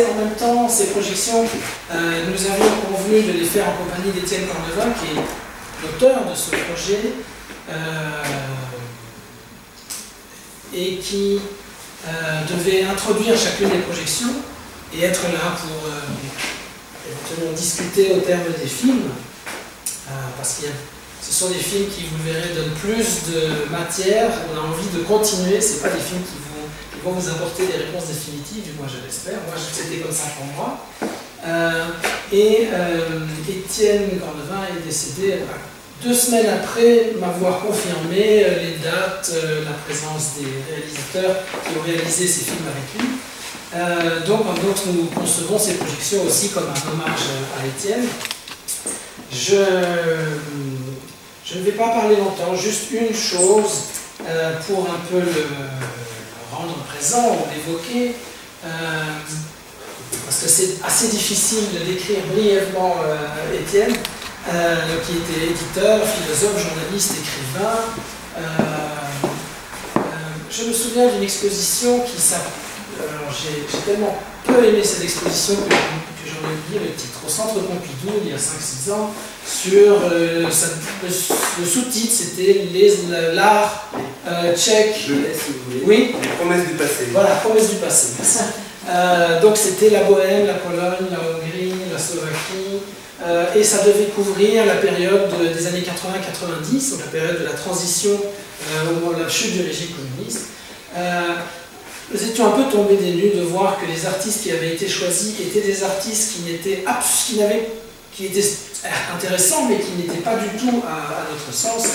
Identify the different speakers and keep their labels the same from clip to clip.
Speaker 1: En même temps, ces projections, nous avions convenu de les faire en compagnie d'Étienne Cornevin, qui est l'auteur de ce projet, et qui devait introduire chacune des projections et être là pour éventuellement discuter au terme des films, parce que ce sont des films qui, vous le verrez, donnent plus de matière. On a envie de continuer. Ce pas des films qui vont vous apporter des réponses définitives, du moins je l'espère. Moi, c'était comme ça pour moi. Étienne Cornevin est décédé 2 semaines après m'avoir confirmé les dates, la présence des réalisateurs qui ont réalisé ces films avec lui. Donc nous concevons ces projections aussi comme un hommage à Étienne. Je ne vais pas parler longtemps, juste une chose pour un peu le rendre présent ou l'évoquer, parce que c'est assez difficile de décrire brièvement Étienne, qui était éditeur, philosophe, journaliste, écrivain. Je me souviens d'une exposition qui s'appelle... J'ai tellement peu aimé cette exposition que j'en ai oublié le titre. Au Centre Pompidou, il y a 5-6 ans, sur le sous-titre, c'était l'art tchèque.
Speaker 2: Je laisse, si vous voulez.
Speaker 1: Oui.
Speaker 2: Les promesses du passé.
Speaker 1: Voilà, promesses du passé. Donc c'était la Bohème, la Pologne, la Hongrie, la Slovaquie, et ça devait couvrir la période des années 80-90, donc la période de la transition au moment de la chute du régime communiste. Nous étions un peu tombés des nues de voir que les artistes qui avaient été choisis étaient des artistes qui étaient intéressants, mais qui n'étaient pas du tout, à notre sens,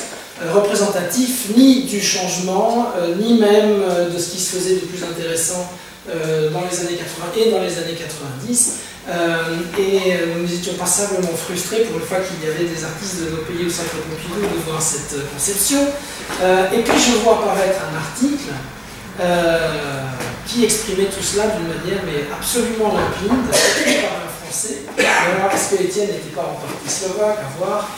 Speaker 1: représentatifs ni du changement, ni même de ce qui se faisait de plus intéressant dans les années 80 et dans les années 90. Nous étions passablement frustrés pour une fois qu'il y avait des artistes de nos pays au Centre Pompidou de voir cette conception. Et puis je vois apparaître un article qui exprimait tout cela d'une manière mais absolument limpide, par un Français, parce que Étienne n'était pas en partie slovaque, à voir,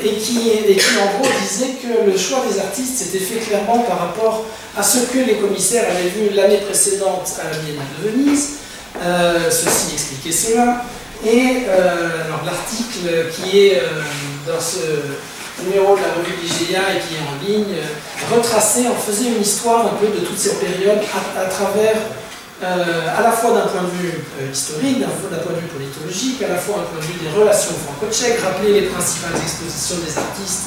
Speaker 1: et qui en gros disait que le choix des artistes s'était fait clairement par rapport à ce que les commissaires avaient vu l'année précédente à la Biennale de Venise. Ceci expliquait cela. Et alors l'article qui est dans ce numéro de la revue d'IGEA et qui est en ligne, retracé, en faisait une histoire un peu de toute cette période à travers, à la fois d'un point de vue historique, d'un point de vue politologique, à la fois d'un point de vue des relations franco-tchèques, rappeler les principales expositions des artistes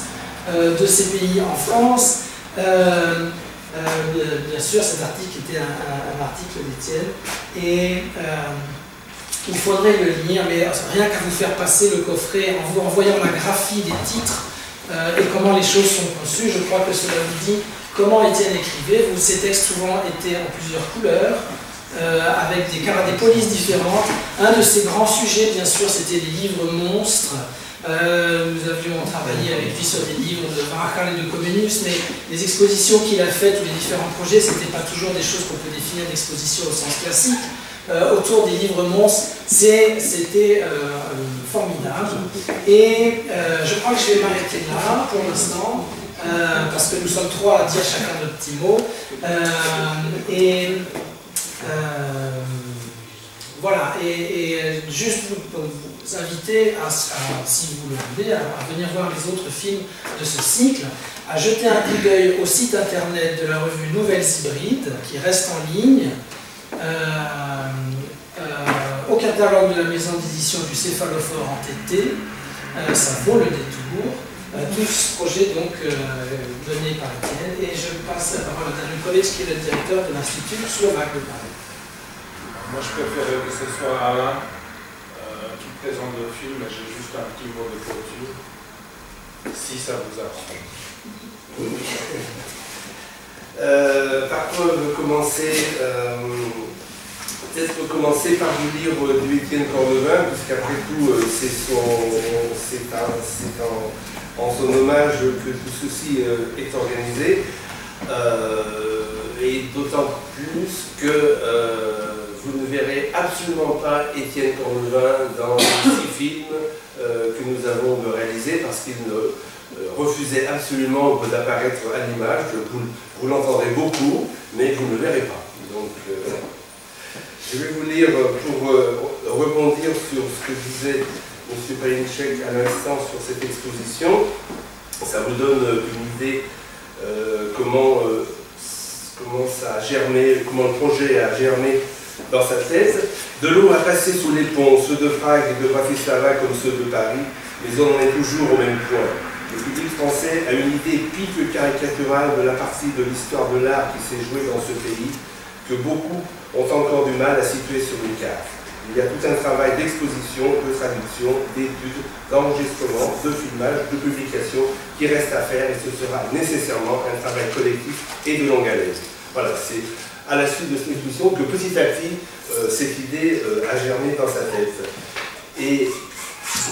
Speaker 1: de ces pays en France. Bien sûr, cet article était un article d'Étienne, et il faudrait le lire, mais rien qu'à vous faire passer le coffret en vous envoyant la graphie des titres et comment les choses sont conçues, je crois que cela vous dit comment Étienne écrivait. Ces textes souvent étaient en plusieurs couleurs, avec des polices différentes. Un de ses grands sujets, bien sûr, c'était les livres monstres. Nous avions travaillé avec lui sur des livres de Varachal et de Comenius, mais les expositions qu'il a faites ou les différents projets, ce n'étaient pas toujours des choses qu'on peut définir d'exposition au sens classique. Autour des livres monstres, c'était formidable. Et je crois que je vais m'arrêter là pour l'instant, parce que nous sommes 3 à dire chacun notre petit mot. Voilà, et juste vous inviter, si vous le voulez, à venir voir les autres films de ce cycle, à jeter un coup d'œil au site internet de la revue Nouvelles Hybrides, qui reste en ligne, au catalogue de la maison d'édition du Céphalophore entêté, ça vaut le détour. Tout ce projet donc donné par Étienne, et je passe la parole à Daniel Kovic, qui est le directeur de l'Institut slovaque de Paris.
Speaker 3: Moi je préférais que ce soit Alain qui présente le film, mais j'ai juste un petit mot de clôture, si ça vous apprend.
Speaker 2: Par quoi peut-être commencer par le livre d'Étienne Cornevin, puisqu'après tout, c'est en son hommage que tout ceci est organisé, et d'autant plus que vous ne verrez absolument pas Étienne Cornevin dans les 6 films que nous avons réalisés, parce qu'il refusait absolument d'apparaître à l'image. Vous l'entendrez beaucoup, mais vous ne le verrez pas. Donc, Je vais vous lire pour rebondir sur ce que disait M. Palinchek à l'instant sur cette exposition. Ça vous donne une idée comment ça a germé, comment le projet a germé dans sa thèse. De l'eau a passé sous les ponts, ceux de Prague et de Bratislava comme ceux de Paris, mais on en est toujours au même point. Le public français a une idée pique caricaturale de la partie de l'histoire de l'art qui s'est jouée dans ce pays, que beaucoup ont encore du mal à situer sur une carte. Il y a tout un travail d'exposition, de traduction, d'études, d'enregistrement, de filmage, de publication qui reste à faire et ce sera nécessairement un travail collectif et de longue haleine. Voilà, c'est à la suite de cette exposition que petit à petit cette idée a germé dans sa tête. Et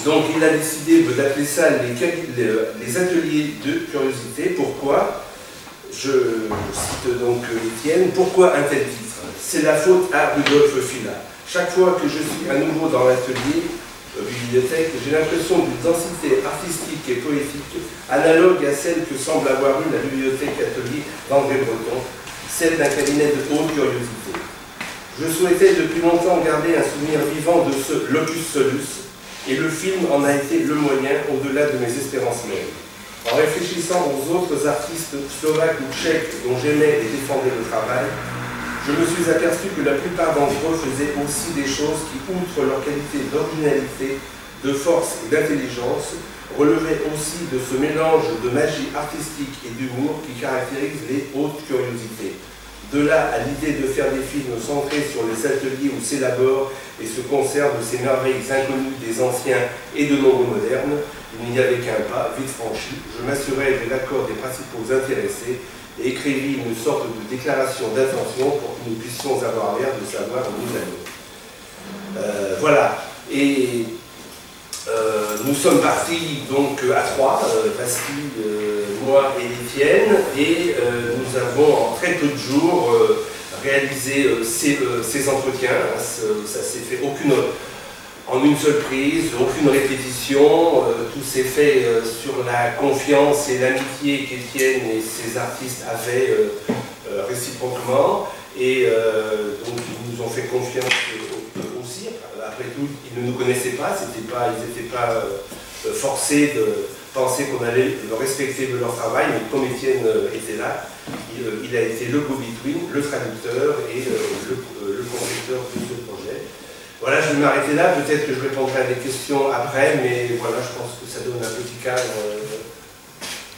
Speaker 2: donc il a décidé d'appeler ça les ateliers de curiosité. Pourquoi? Je cite donc Étienne. Pourquoi un tel titre? C'est la faute à Rudolf Fila. Chaque fois que je suis à nouveau dans l'atelier bibliothèque, j'ai l'impression d'une densité artistique et poétique analogue à celle que semble avoir eue la bibliothèque atelier d'André Breton, celle d'un cabinet de haute curiosité. Je souhaitais depuis longtemps garder un souvenir vivant de ce locus solus, et le film en a été le moyen au-delà de mes espérances mêmes. En réfléchissant aux autres artistes slovaques ou tchèques dont j'aimais et défendais le travail, je me suis aperçu que la plupart d'entre eux faisaient aussi des choses qui, outre leur qualité d'originalité, de force et d'intelligence, relevaient aussi de ce mélange de magie artistique et d'humour qui caractérise les hautes curiosités. De là à l'idée de faire des films centrés sur les ateliers où s'élaborent et se conservent ces merveilles inconnues des anciens et de nombreux modernes, il n'y avait qu'un pas, vite franchi. Je m'assurais de l'accord des principaux intéressés et écrivis une sorte de déclaration d'intention pour que nous puissions avoir l'air de savoir où nous allions. Voilà. Et nous sommes partis donc à trois, Bastille, moi et Étienne, et nous avons en très peu de jours réalisé ces entretiens. Ça s'est fait en une seule prise, aucune répétition, tout s'est fait sur la confiance et l'amitié qu'Étienne et ses artistes avaient réciproquement, et donc ils nous ont fait confiance aussi. Après tout, ils ne nous connaissaient pas, ils n'étaient pas forcés de penser qu'on allait le respecter de leur travail, mais comme Étienne était là, il a été le go-between, le traducteur et le conducteur de ce projet. Voilà, je vais m'arrêter là, peut-être que je répondrai à des questions après, mais voilà, je pense que ça donne un petit cadre.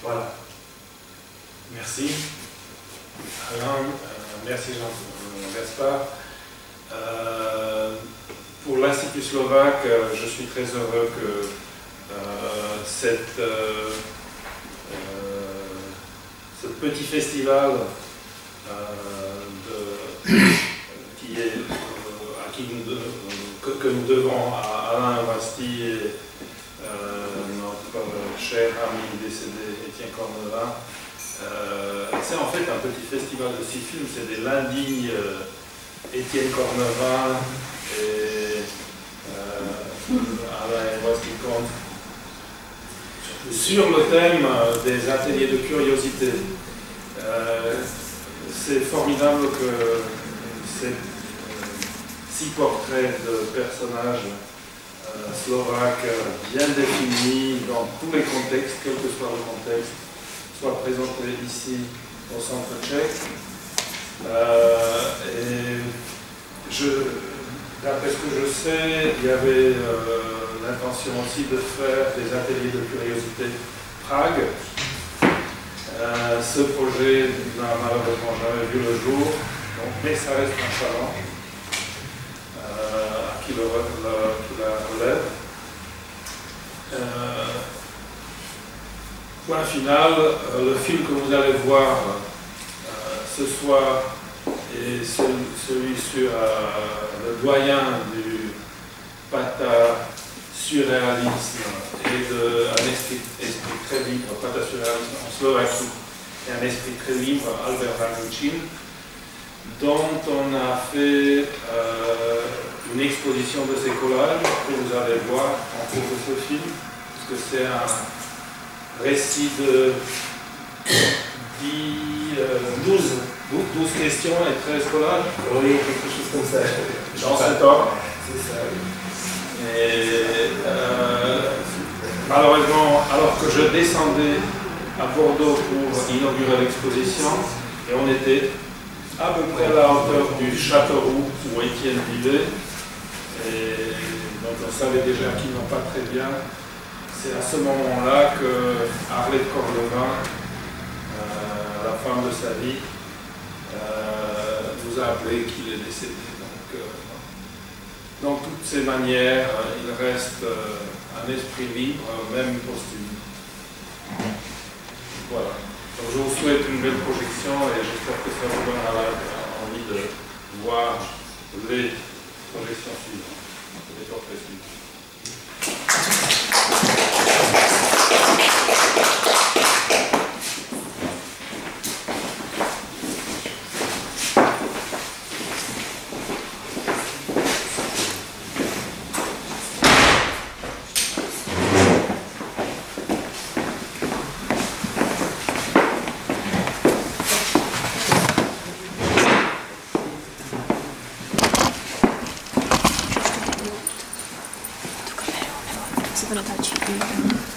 Speaker 2: Voilà.
Speaker 3: Merci. Alain, merci Jean-Gaspard. Pour l'Institut slovaque, je suis très heureux que ce petit festival que nous devons à Alain Bastille et notre cher ami décédé Étienne Cornevin, c'est en fait un petit festival de 6 films. C'est des lundis Étienne Cornevin et Alain Bastille compte sur le thème des ateliers de curiosité. C'est formidable que ces 6 portraits de personnages slovaques bien définis dans tous les contextes, quel que soit le contexte, soient présentés ici au centre tchèque. D'après ce que je sais, il y avait l'intention aussi de faire des ateliers de curiosité Prague. Ce projet n'a malheureusement jamais vu le jour, mais ça reste un challenge qui la relève. Point final, le film que vous allez voir ce soir est celui sur le doyen du pata surréalisme et un esprit très libre, pata surréalisme en Slovaquie, et un esprit très libre, Albert Ranuchin, dont on a fait une exposition de ces collages que vous allez voir en cours de ce film, parce que c'est un récit de 12 12 questions et 13 collages.
Speaker 2: Oui, quelque chose comme ça.
Speaker 3: Dans cet ordre.
Speaker 2: C'est ça, oui.
Speaker 3: Et malheureusement, alors que je descendais à Bordeaux pour inaugurer l'exposition, et on était à peu près à la hauteur du Châteauroux où Étienne vivait, et donc on savait déjà qu'il n'en pas très bien. C'est à ce moment-là que Arlette Corlevin, à la fin de sa vie, nous a appelé qu'il est décédé. Donc, dans toutes ces manières, il reste un esprit libre, même posthume. Voilà. Donc, je vous souhaite une belle projection et j'espère que ça vous donnera envie de voir les projections suivantes, les portraits suivants.
Speaker 4: Secondo te ci